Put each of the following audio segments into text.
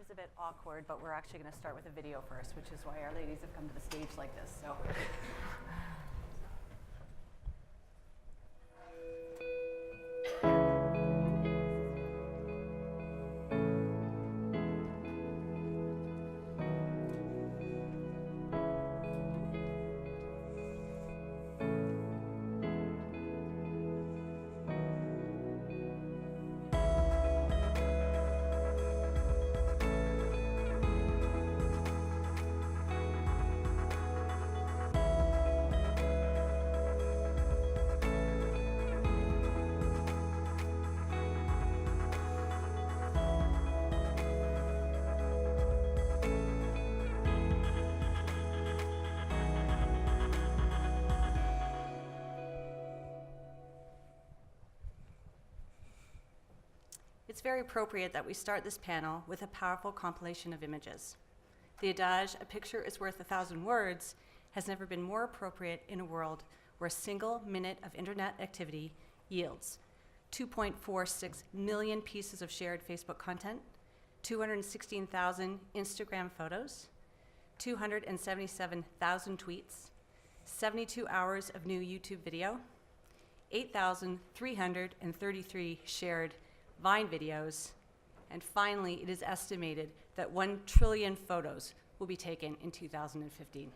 is a bit awkward, but we're actually going to start with a video first, which is why our ladies have come to the stage like this. So. It's very appropriate that we start this panel with a powerful compilation of images. The adage, "A picture is worth 1,000 words," has never been more appropriate in a world where a single minute of internet activity yields 2.46 million pieces of shared Facebook content, 216,000 Instagram photos, 277,000 tweets, 72 hours of new YouTube video, 8,333 shared Vine videos, and finally, it is estimated that 1 trillion photos will be taken in 2015.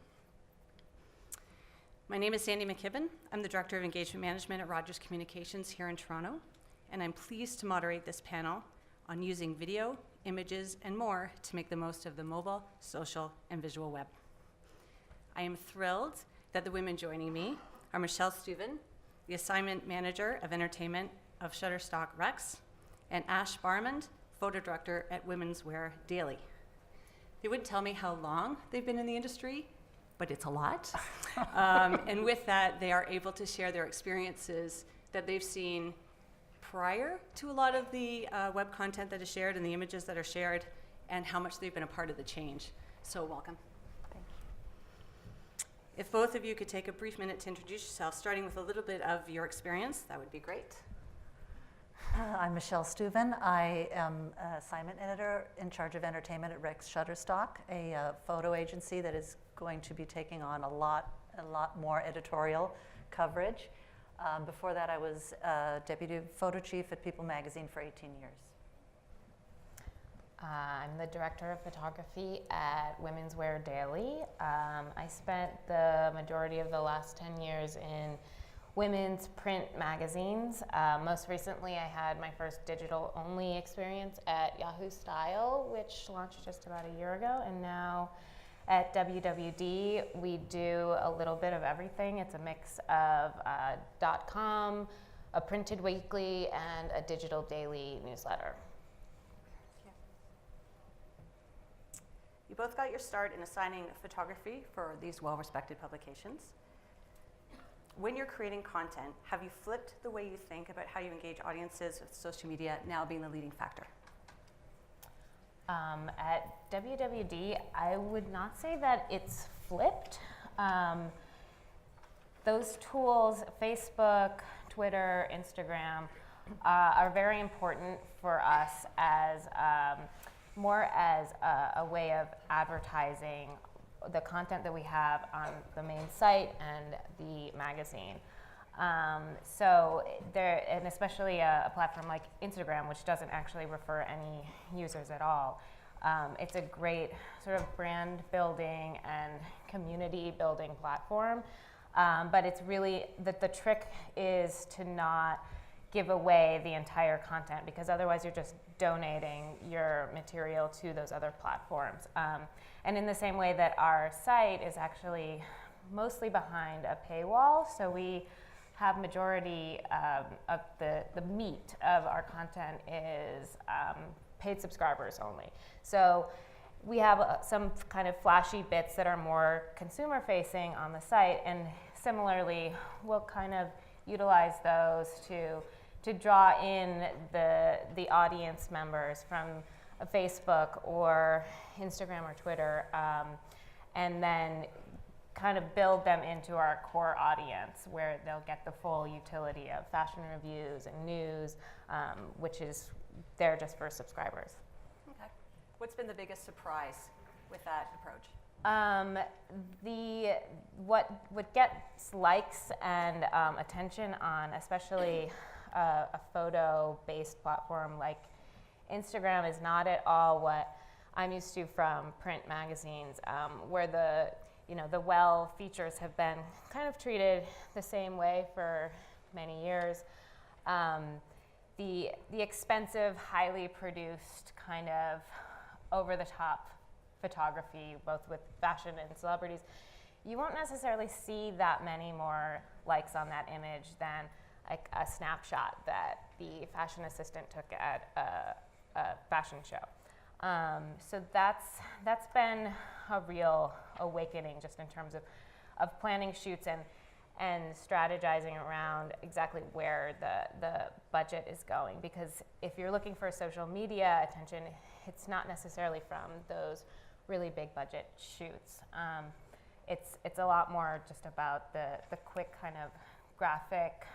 My name is Sandi McKibbon. I'm the Director of Engagement Management at Rogers Communications here in Toronto, and I'm pleased to moderate this panel on using video, images, and more to make the most of the mobile, social, and visual web. I am thrilled that the women joining me are Michele Steuben, the Assignment Manager of Entertainment of Shutterstock Rex, and Ash Barhamand, Photo Director at Women's Wear Daily. They wouldn't tell me how long they've been in the industry, but it's a lot. And with that, they are able to share their experiences that they've seen prior to a lot of the web content that is shared and the images that are shared, and how much they've been a part of the change. So welcome. Thank you. If both of you could take a brief minute to introduce yourself, starting with a little bit of your experience, that would be great. I'm Michele Steuben. I am assignment editor in charge of entertainment at Rex Shutterstock, a photo agency that is going to be taking on a lot more editorial coverage. Before that, I was deputy photo chief at People magazine for 18 years. I'm the director of photography at Women's Wear Daily. I spent the majority of the last 10 years in women's print magazines. Most recently, I had my first digital-only experience at Yahoo Style, which launched just about a year ago, and now at WWD, we do a little bit of everything. It's a mix of .com, a printed weekly, and a digital daily newsletter. You both got your start in assigning photography for these well-respected publications. When you're creating content, have you flipped the way you think about how you engage audiences with social media now being the leading factor? At WWD, I would not say that it's flipped. Those tools, Facebook, Twitter, Instagram, are very important for us as more as a way of advertising the content that we have on the main site and the magazine. So there, and especially a platform like Instagram, which doesn't actually refer any users at all. It's a great sort of brand building and community building platform. But it's really, the trick is to not give away the entire content, because otherwise you're just donating your material to those other platforms. And in the same way that our site is actually mostly behind a paywall, so we have majority of the meat of our content is paid subscribers only. So we have some kind of flashy bits that are more consumer facing on the site, and similarly we'll kind of utilize those to draw in the audience members from Facebook or Instagram or Twitter, and then kind of build them into our core audience where they'll get the full utility of fashion reviews and news, which is there just for subscribers. Okay. What's been the biggest surprise with that approach? What gets likes and attention on especially a photo-based platform like Instagram is not at all what I'm used to from print magazines, where the well features have been kind of treated the same way for many years. The expensive, highly produced, kind of over-the-top photography, both with fashion and celebrities, you won't necessarily see that many more likes on that image than like a snapshot that the fashion assistant took at a fashion show. So that's been a real awakening just in terms of planning shoots and strategizing around exactly where the budget is going. Because if you're looking for social media attention, it's not necessarily from those really big budget shoots. It's a lot more just about the quick kind of graphic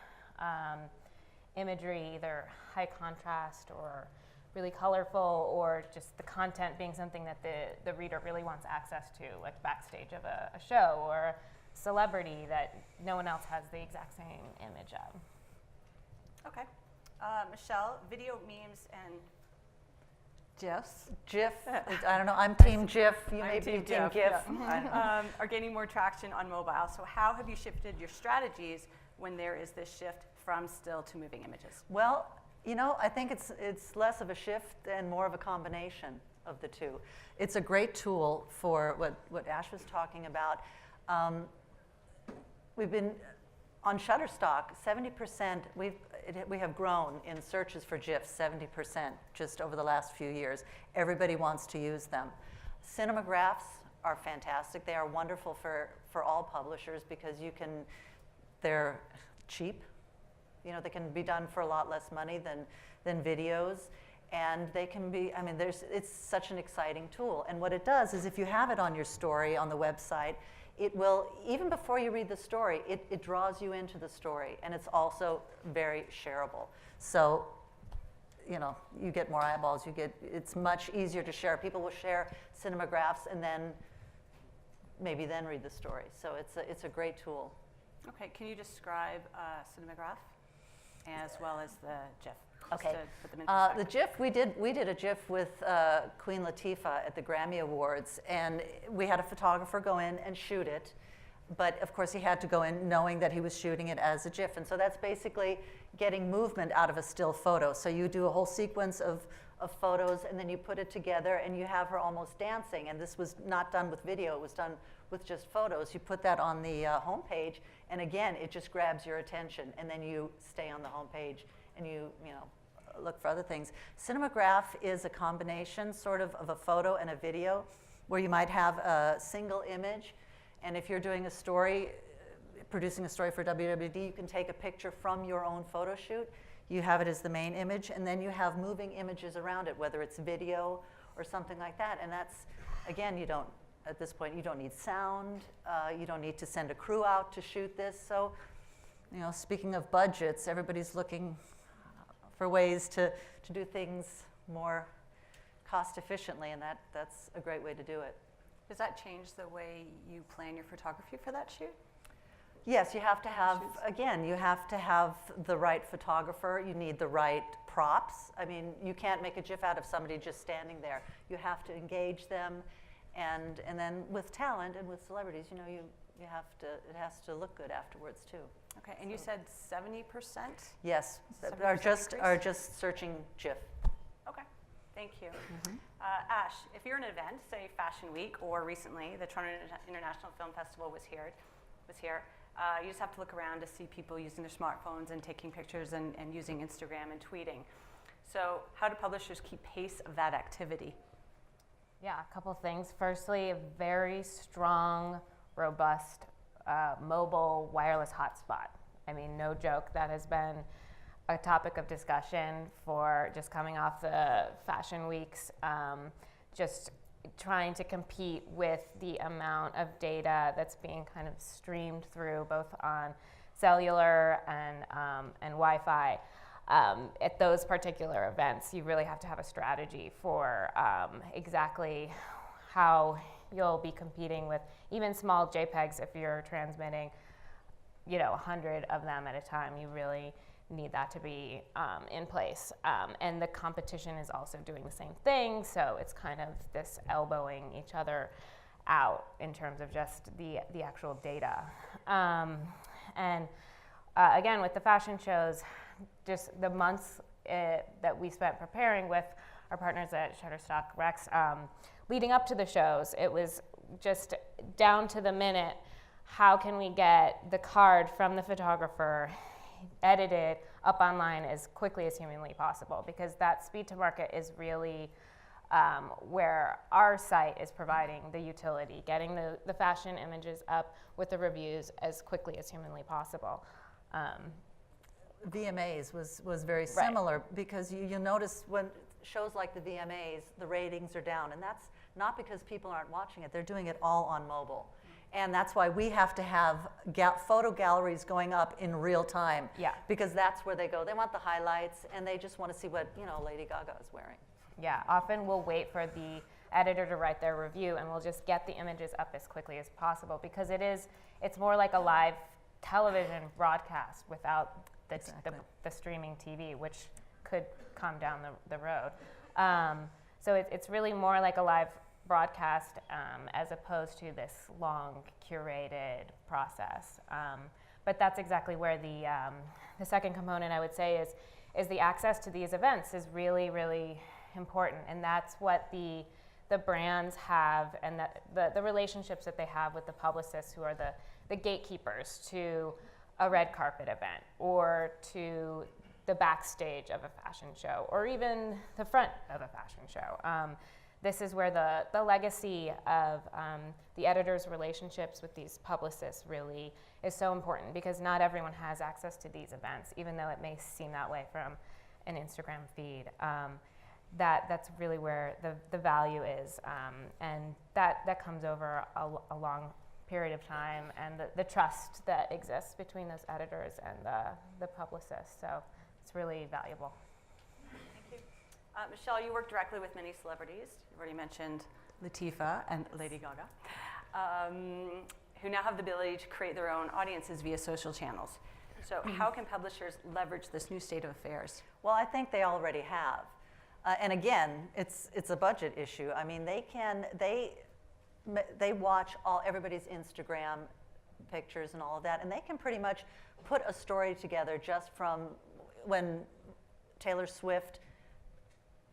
imagery, either high contrast or really colorful, or just the content being something that the reader really wants access to, like backstage of a show or celebrity that no one else has the exact same image of. Okay. Michele, video memes and GIF. I don't know. I'm Team GIF. You may be Team GIF. Yeah. Are gaining more traction on mobile. So how have you shifted your strategies when there is this shift from still to moving images? Well, I think it's less of a shift and more of a combination of the two. It's a great tool for what Ash was talking about. We've been on Shutterstock, 70%, we have grown in searches for GIFs, 70% just over the last few years. Everybody wants to use them. Cinemagraphs are fantastic. They are wonderful for all publishers because they're cheap. They can be done for a lot less money than videos. And they can be, it's such an exciting tool. And what it does is if you have it on your story on the website, it will, even before you read the story, it draws you into the story. And it's also very shareable. So, you get more eyeballs. It's much easier to share. People will share cinemagraphs and then maybe read the story. So it's a great tool. Okay, can you describe Cinemagraph as well as the GIF? Okay. To put them in The GIF, we did a GIF with Queen Latifah at the Grammy Awards, and we had a photographer go in and shoot it, but of course he had to go in knowing that he was shooting it as a GIF, and so that's basically getting movement out of a still photo. So you do a whole sequence of photos, and then you put it together, and you have her almost dancing, and this was not done with video, it was done with just photos. You put that on the homepage, and again, it just grabs your attention, and then you stay on the homepage, and you look for other things. Cinemagraph is a combination sort of a photo and a video where you might have a single image, and if you're doing a story, producing a story for WWD, you can take a picture from your own photo shoot. You have it as the main image, and then you have moving images around it, whether it's video or something like that. And that's, again, at this point, you don't need sound. You don't need to send a crew out to shoot this. So, speaking of budgets, everybody's looking for ways to do things more cost efficiently, and that's a great way to do it. Does that change the way you plan your photography for that shoot? Yes, you have to have the right photographer. You need the right props. You can't make a GIF out of somebody just standing there. You have to engage them, and then with talent and with celebrities, it has to look good afterwards too. Okay, and you said 70%? Yes, 70% are just searching GIF. Okay, thank you. Ash, if you're in an event, say Fashion Week, or recently the Toronto International Film Festival was here, you just have to look around to see people using their smartphones and taking pictures and using Instagram and tweeting. So how do publishers keep pace of that activity? Yeah, a couple things. Firstly, a very strong, robust mobile wireless hotspot. No joke, that has been a topic of discussion for just coming off the fashion weeks, just trying to compete with the amount of data that's being kind of streamed through both on cellular and Wi-Fi. at those particular events, you really have to have a strategy for exactly how you'll be competing with even small JPEGs. If you're transmitting, 100 of them at a time, you really need that to be in place. And the competition is also doing the same thing, so it's kind of this elbowing each other out in terms of just the actual data. Again, with the fashion shows, just the months that we spent preparing with our partners at Shutterstock Rex, leading up to the shows, it was just down to the minute, how can we get the card from the photographer edited up online as quickly as humanly possible, because that speed to market is really where our site is providing the utility, getting the fashion images up with the reviews as quickly as humanly possible. VMAs was very similar, because you notice when shows like the VMAs, the ratings are down, and that's not because people aren't watching it, they're doing it all on mobile. And that's why we have to have photo galleries going up in real time. Yeah. Because that's where they go. They want the highlights, and they just want to see what Lady Gaga is wearing. Yeah, often we'll wait for the editor to write their review, and we'll just get the images up as quickly as possible, because it's more like a live television broadcast without the streaming TV, which could come down the road. So it's really more like a live broadcast as opposed to this long curated process. But that's exactly where the second component, I would say, is the access to these events is really, really important, and that's what the brands have, and the relationships that they have with the publicists, who are the gatekeepers to a red carpet event, or to the backstage of a fashion show, or even the front of a fashion show. This is where the legacy of the editor's relationships with these publicists really is so important, because not everyone has access to these events, even though it may seem that way from an Instagram feed. That's really where the value is, and that comes over a long period of time, and the trust that exists between those editors and the publicists. So it's really valuable. Thank you. Michele, you work directly with many celebrities. You've already mentioned Latifah and Lady Gaga, who now have the ability to create their own audiences via social channels. So how can publishers leverage this new state of affairs? Well, I think they already have. And again, it's a budget issue. I mean, they watch everybody's Instagram pictures and all of that, and they can pretty much put a story together just from when Taylor Swift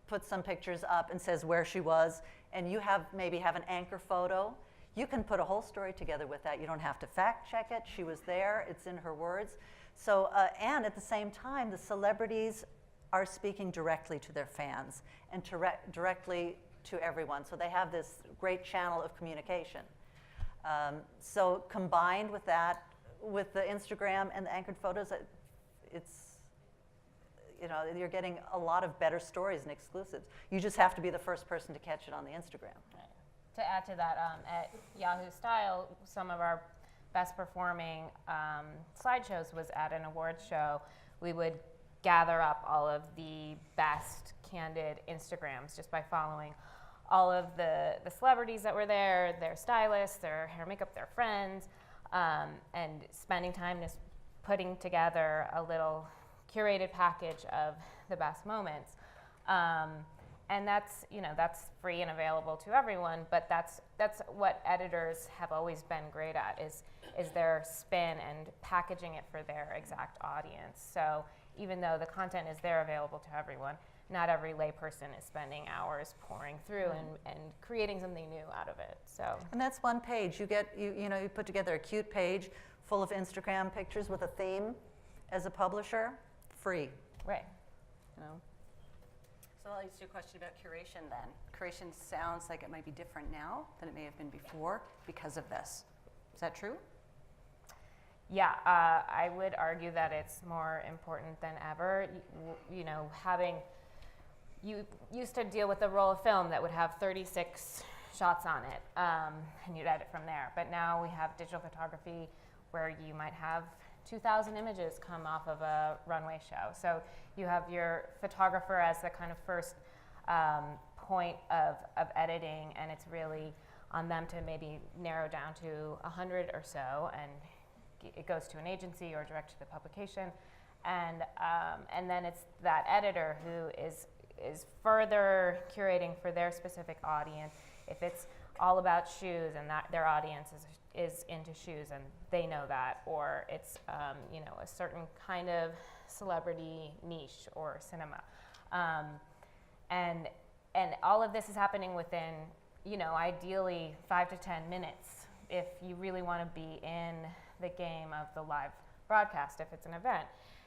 puts some pictures up and says where she was, and you maybe have an anchor photo. You can put a whole story together with that. You don't have to fact check it. She was there. It's in her words. So, and at the same time, the celebrities are speaking directly to their fans and directly to everyone. So they have this great channel of communication. So combined with that, with the Instagram and the anchored photos, you're getting a lot of better stories and exclusives. You just have to be the first person to catch it on the Instagram. Right. To add to that, at Yahoo Style, some of our best performing slideshows was at an awards show. We would gather up all of the best candid Instagrams just by following all of the celebrities that were there, their stylists, their hair, makeup, their friends, and spending time just putting together a little curated package of the best moments. And that's free and available to everyone, but that's what editors have always been great at, is their spin and packaging it for their exact audience. So even though the content is there available to everyone, not every layperson is spending hours pouring through and creating something new out of it. So, and that's one page. You put together a cute page full of Instagram pictures with a theme as a publisher, free. Right. So I'll ask you a question about curation then. Curation sounds like it might be different now than it may have been before because of this. Is that true? Yeah, I would argue that it's more important than ever. You used to deal with a roll of film that would have 36 shots on it, and you'd edit from there. But now we have digital photography where you might have 2,000 images come off of a runway show. So you have your photographer as the kind of first point of editing, and it's really on them to maybe narrow down to 100 or so, and it goes to an agency or direct to the publication. And then it's that editor who is further curating for their specific audience. If it's all about shoes and that their audience is into shoes and they know that, or it's you know, a certain kind of celebrity niche or cinema, and all of this is happening within, you know, ideally 5 to 10 minutes if you really want to be in the game of the live broadcast if it's an event.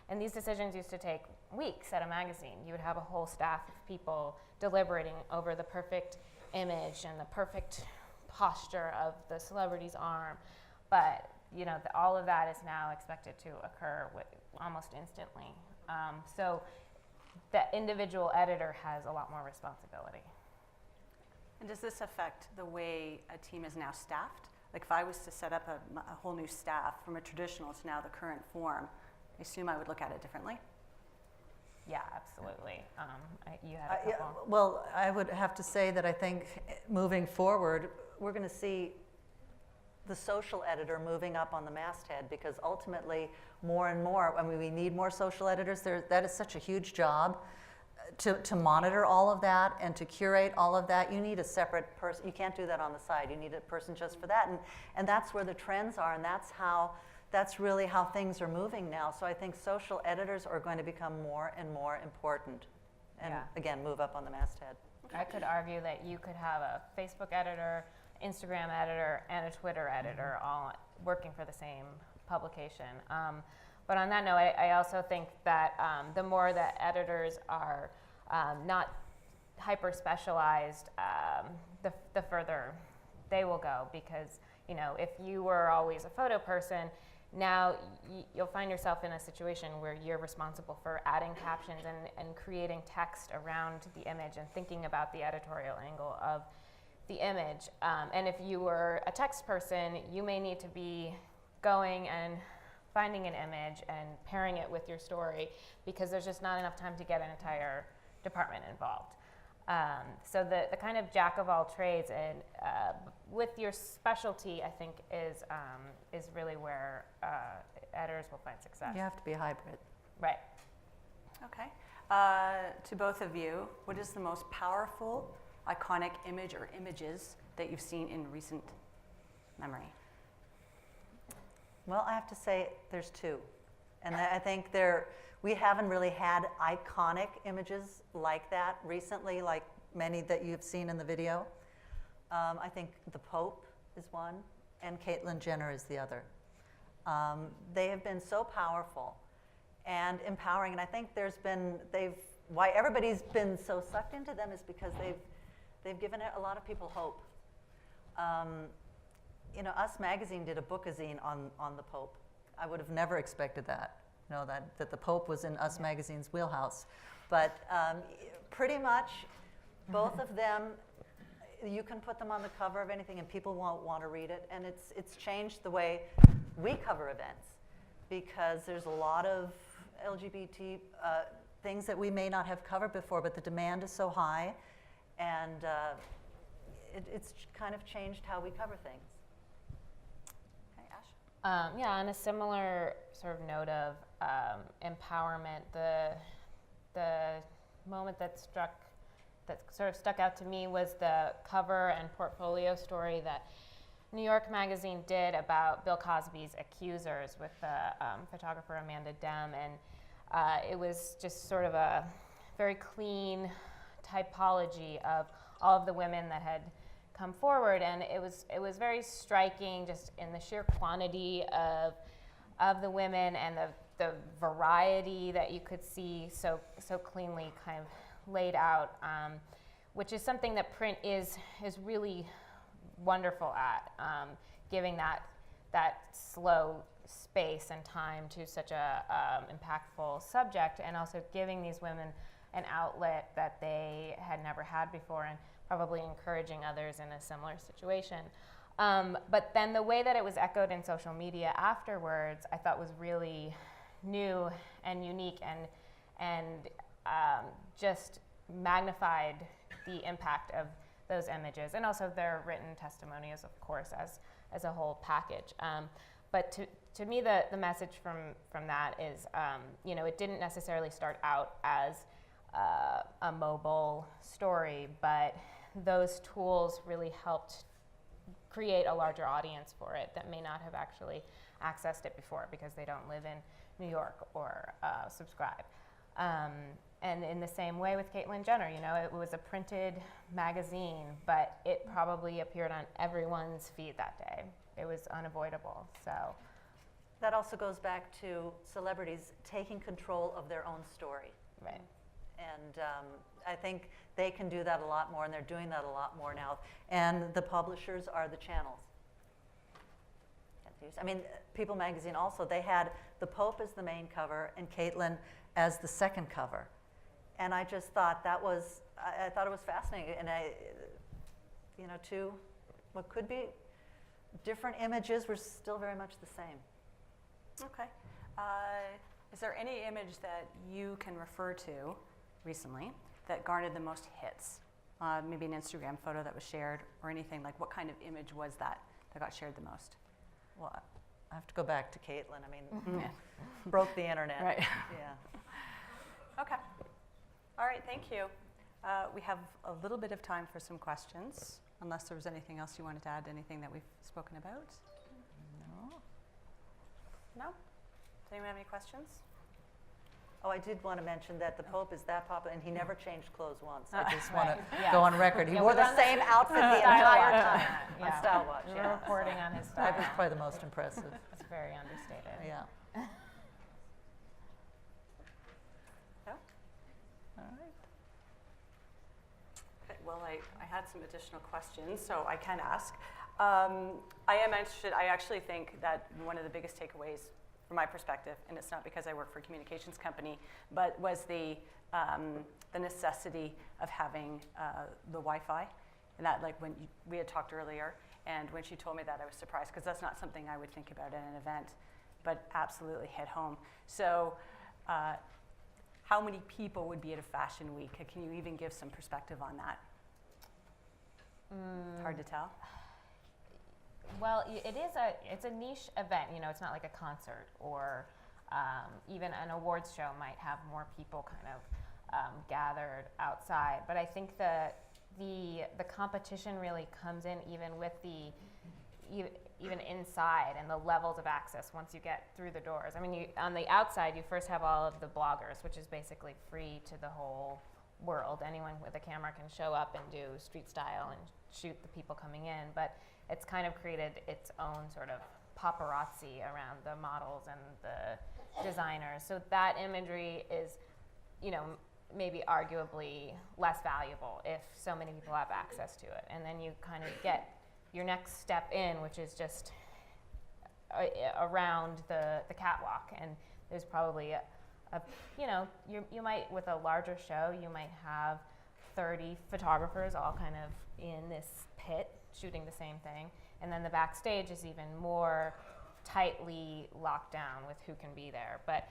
And these decisions used to take weeks at a magazine. You would have a whole staff of people deliberating over the perfect image and the perfect posture of the celebrity's arm. But, you know, all of that is now expected to occur almost instantly. So the individual editor has a lot more responsibility. And does this affect the way a team is now staffed? Like if I was to set up a whole new staff from a traditional to now the current form, I assume I would look at it differently? Yeah, absolutely. You had a Yeah, couple. well, I would have to say that I think moving forward, we're going to see the social editor moving up on the masthead, because ultimately more and more, I mean, we need more social editors. That is such a huge job to monitor all of that and to curate all of that. You need a separate person. You can't do that on the side. You need a person just for that. And that's where the trends are, and that's really how things are moving now. So I think social editors are going to become more and more important, and again, move up on the masthead. I could argue that you could have a Facebook editor, Instagram editor, and a Twitter editor all working for the same publication. But on that note, I also think that the more that editors are not hyper-specialized, the further they will go. Because, you know, if you were always a photo person, now you'll find yourself in a situation where you're responsible for adding captions and creating text around the image and thinking about the editorial angle of the image. And if you were a text person, you may need to be going and finding an image and pairing it with your story, because there's just not enough time to get an entire department involved. So the kind of jack of all trades and with your specialty, I think, is really where editors will find success. You have to be a hybrid. Right. Okay. To both of you, what is the most powerful, iconic image or images that you've seen in recent memory? Well, I have to say there's two. And I think we haven't really had iconic images like that recently, like many that you've seen in the video. I think the Pope is one, and Caitlyn Jenner is the other. They have been so powerful and empowering, and I think why everybody's been so sucked into them is because they've given a lot of people hope. You know, Us Magazine did a bookazine on the Pope. I would have never expected that. You know, that the Pope was in Us Magazine's wheelhouse. But pretty much both of them, you can put them on the cover of anything and people won't want to read it. And it's changed the way we cover events, because there's a lot of LGBT things that we may not have covered before, but the demand is so high, and it's kind of changed how we cover things. Okay, Ash? Yeah, on a similar sort of note of empowerment, the moment that sort of stuck out to me was the cover and portfolio story that New York Magazine did about Bill Cosby's accusers with the photographer Amanda Dem, and it was just sort of a very clean typology of all of the women that had come forward, and it was very striking just in the sheer quantity of the women and the variety that you could see so cleanly kind of laid out, which is something that print is really wonderful at, giving that slow space and time to such a impactful subject, and also giving these women an outlet that they had never had before, and probably encouraging others in a similar situation. But then the way that it was echoed in social media afterwards, I thought was really new and unique, and just magnified the impact of those images, and also their written testimonials, of course, as a whole package. But to me, the message from that is, it didn't necessarily start out as a mobile story, but those tools really helped create a larger audience for it that may not have actually accessed it before because they don't live in New York or subscribe. And in the same way with Caitlyn Jenner, it was a printed magazine, but it probably appeared on everyone's feed that day. It was unavoidable, so. That also goes back to celebrities taking control of their own story. Right. And I think they can do that a lot more, and they're doing that a lot more now. And the publishers are the channels. I mean, People magazine also, they had the Pope as the main cover and Caitlyn as the second cover. And I just thought I thought it was fascinating. And two, what could be different images were still very much the same. Okay. Is there any image that you can refer to recently that garnered the most hits? Maybe an Instagram photo that was shared or anything, like what kind of image was that got shared the most? Well, I have to go back to Caitlyn. I mean, broke the internet. Right. Yeah. Okay. All right, thank you. We have a little bit of time for some questions, unless there was anything else you wanted to add, anything that we've spoken about? No. No? Does anyone have any questions? Oh, I did want to mention that the Pope is that popular, and he never changed clothes once. I just Right. want to Yeah. go on record. He Yeah, wore we the run same outfit the Style entire watch. time Yeah. on Style Watch. We Yeah. were reporting on his style. That was probably the most impressive. It's very understated. Yeah. No? All right. Okay, well, I had some additional questions, so I can ask. I am interested, I actually think that one of the biggest takeaways from my perspective, and it's not because I work for a communications company, but was the necessity of having the Wi-Fi. And that, like when we had talked earlier, and when she told me that, I was surprised, because that's not something I would think about at an event, but absolutely hit home. So how many people would be at a fashion week? Can you even give some perspective on that? It's hard to tell. Well, it's a niche event. It's not like a concert, or even an awards show might have more people kind of gathered outside. But I think that the competition really comes in even with even inside, and the levels of access once you get through the doors. I mean, on the outside, you first have all of the bloggers, which is basically free to the whole world. Anyone with a camera can show up and do street style and shoot the people coming in, but it's kind of created its own sort of paparazzi around the models and the designers. So that imagery is, maybe arguably less valuable if so many people have access to it. And then you kind of get your next step in, which is just around the catwalk. And there's probably you might, with a larger show, you might have 30 photographers all kind of in this pit shooting the same thing. And then the backstage is even more tightly locked down with who can be there. But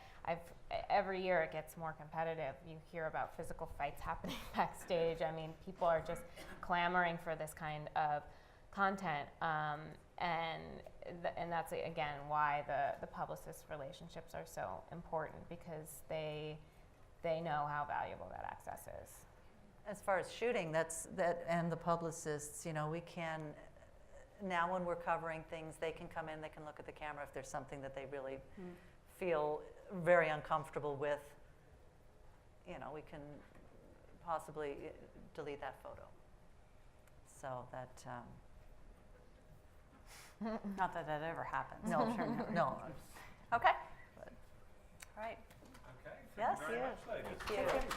every year it gets more competitive. You hear about physical fights happening backstage. I mean, people are just clamoring for this kind of content. And that's, again, why the publicist relationships are so important, because they know how valuable that access is. As far as shooting, and the publicists, we can, now when we're covering things, they can come in, they can look at the camera if there's something that they really feel very uncomfortable with. We can possibly delete that photo. So that. Not that that ever happens. No, I'm sure never. no. Okay. All right. Okay, Yes, thank you very much, ladies. Thank you.